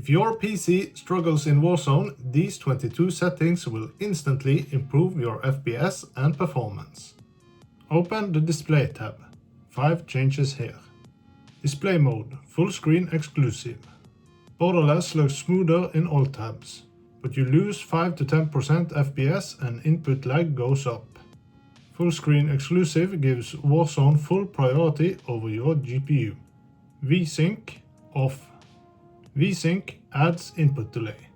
If your PC struggles in Warzone, these 22 settings will instantly improve your FPS and performance. Open the Display tab. 5 changes here. Display mode, full screen exclusive. Borderless looks smoother in all tabs, but you lose 5 to 10% FPS and input lag goes up. Full screen exclusive gives Warzone full priority over your GPU. VSync off. VSync adds input delay.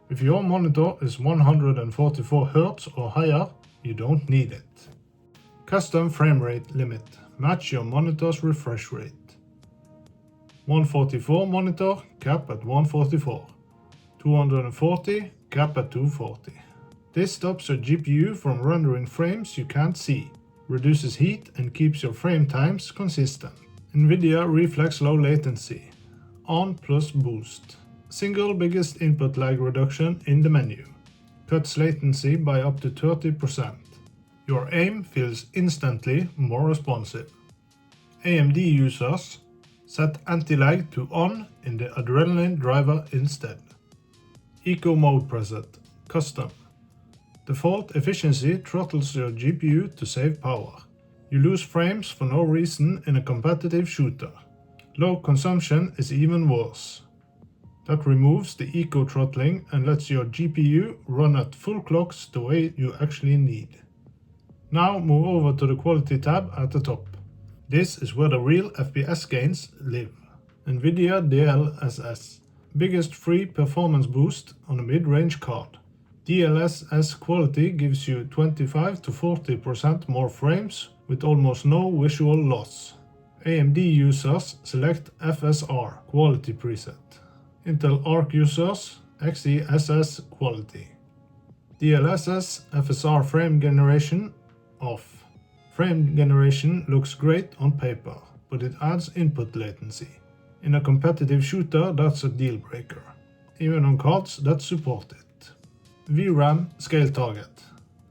If your monitor is 144 Hz or higher, you don't need it. Custom frame rate limit. Match your monitor's refresh rate. 144 monitor, cap at 144. 240, cap at 240. This stops your GPU from rendering frames you can't see, reduces heat and keeps your frame times consistent. Nvidia Reflex low latency. On plus boost. Single biggest input lag reduction in the menu. Cuts latency by up to 30%. Your aim feels instantly more responsive. AMD users set anti-lag to on in the Adrenaline driver instead. Eco mode preset. Custom. Default efficiency throttles your GPU to save power. You lose frames for no reason in a competitive shooter. Low consumption is even worse. That removes the eco throttling and lets your GPU run at full clocks the way you actually need. Now move over to the quality tab at the top. This is where the real FPS gains live. Nvidia DLSS. Biggest free performance boost on a mid-range card. DLSS quality gives you 25 to 40% more frames with almost no visual loss. AMD users select FSR quality preset. Intel Arc users XeSS quality. DLSS FSR frame generation off. Frame generation looks great on paper, but it adds input latency. In a competitive shooter, that's a deal breaker, even on cards that support it. VRAM scale target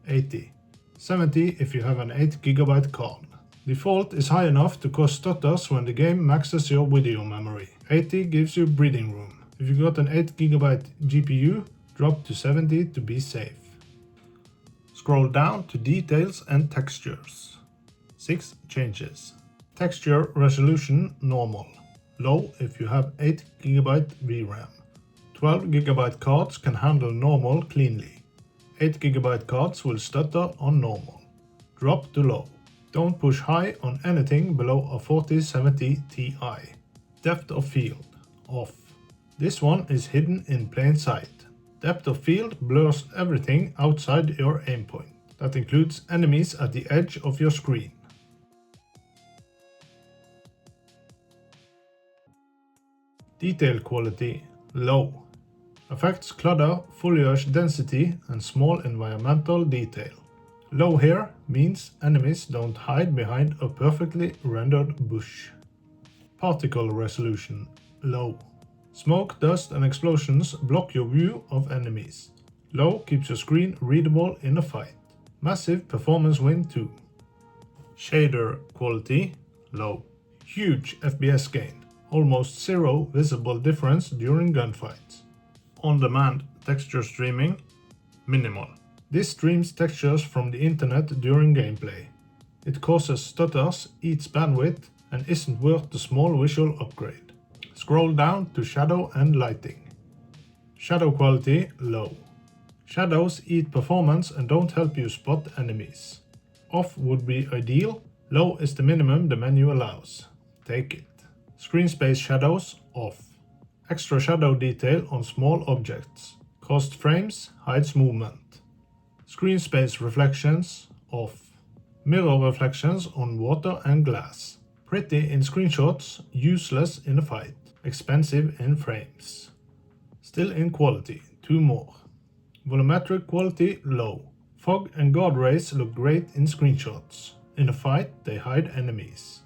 80. 70 if you have an 8GB card. Default is high enough to cause stutters when the game maxes your video memory. 80 gives you breathing room. If you got an 8GB GPU, drop to 70 to be safe. Scroll down to details and textures. 6 changes. Texture resolution normal. Low if you have 8GB VRAM. 12GB cards can handle normal cleanly. 8GB cards will stutter on normal. Drop to low. Don't push high on anything below a 4070 Ti. Depth of field off. This one is hidden in plain sight. Depth of field blurs everything outside your aim point. That includes enemies at the edge of your screen. Detail quality low. Affects clutter, foliage density and small environmental detail. Low here means enemies don't hide behind a perfectly rendered bush. Particle resolution low. Smoke, dust and explosions block your view of enemies. Low keeps your screen readable in a fight. Massive performance win too. Shader quality low. Huge FPS gain. Almost zero visible difference during gunfights. On-demand texture streaming minimal. This streams textures from the internet during gameplay. It causes stutters, eats bandwidth, and isn't worth the small visual upgrade. Scroll down to shadow and lighting. Shadow quality low. Shadows eat performance and don't help you spot enemies. Off would be ideal, low is the minimum the menu allows. Take it. Screen space shadows off. Extra shadow detail on small objects. Cost frames, hides movement. Screen space reflections off. Mirror reflections on water and glass. Pretty in screenshots, useless in a fight. Expensive in frames. Still in quality, 2 more. Volumetric quality low. Fog and guard rays look great in screenshots. In a fight, they hide enemies.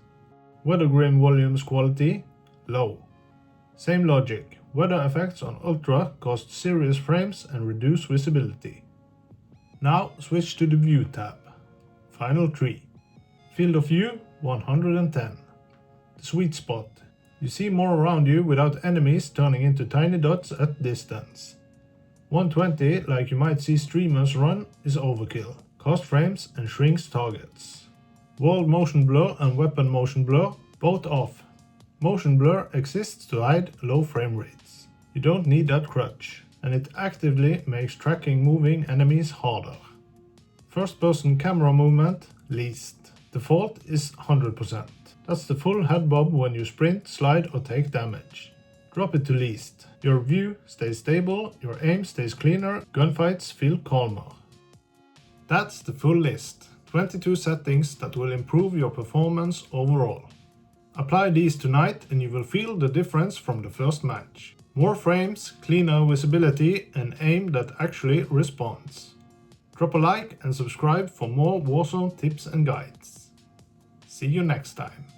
Weather grain volumes quality low. Same logic. Weather effects on ultra cost serious frames and reduce visibility. Now switch to the View tab. Final 3. Field of view 110. The sweet spot You see more around you without enemies turning into tiny dots at distance. 120, like you might see streamers run, is overkill, costs frames and shrinks targets. World motion blur and weapon motion blur, both off. Motion blur exists to hide low frame rates. You don't need that crutch, and it actively makes tracking moving enemies harder. First person camera movement, least. Default is 100%. That's the full head bob when you sprint, slide or take damage. Drop it to least. Your view stays stable, your aim stays cleaner, gunfights feel calmer. That's the full list. 22 settings that will improve your performance overall. Apply these tonight and you will feel the difference from the first match. More frames, cleaner visibility and aim that actually responds. Drop a like and subscribe for more Warzone tips and guides. See you next time.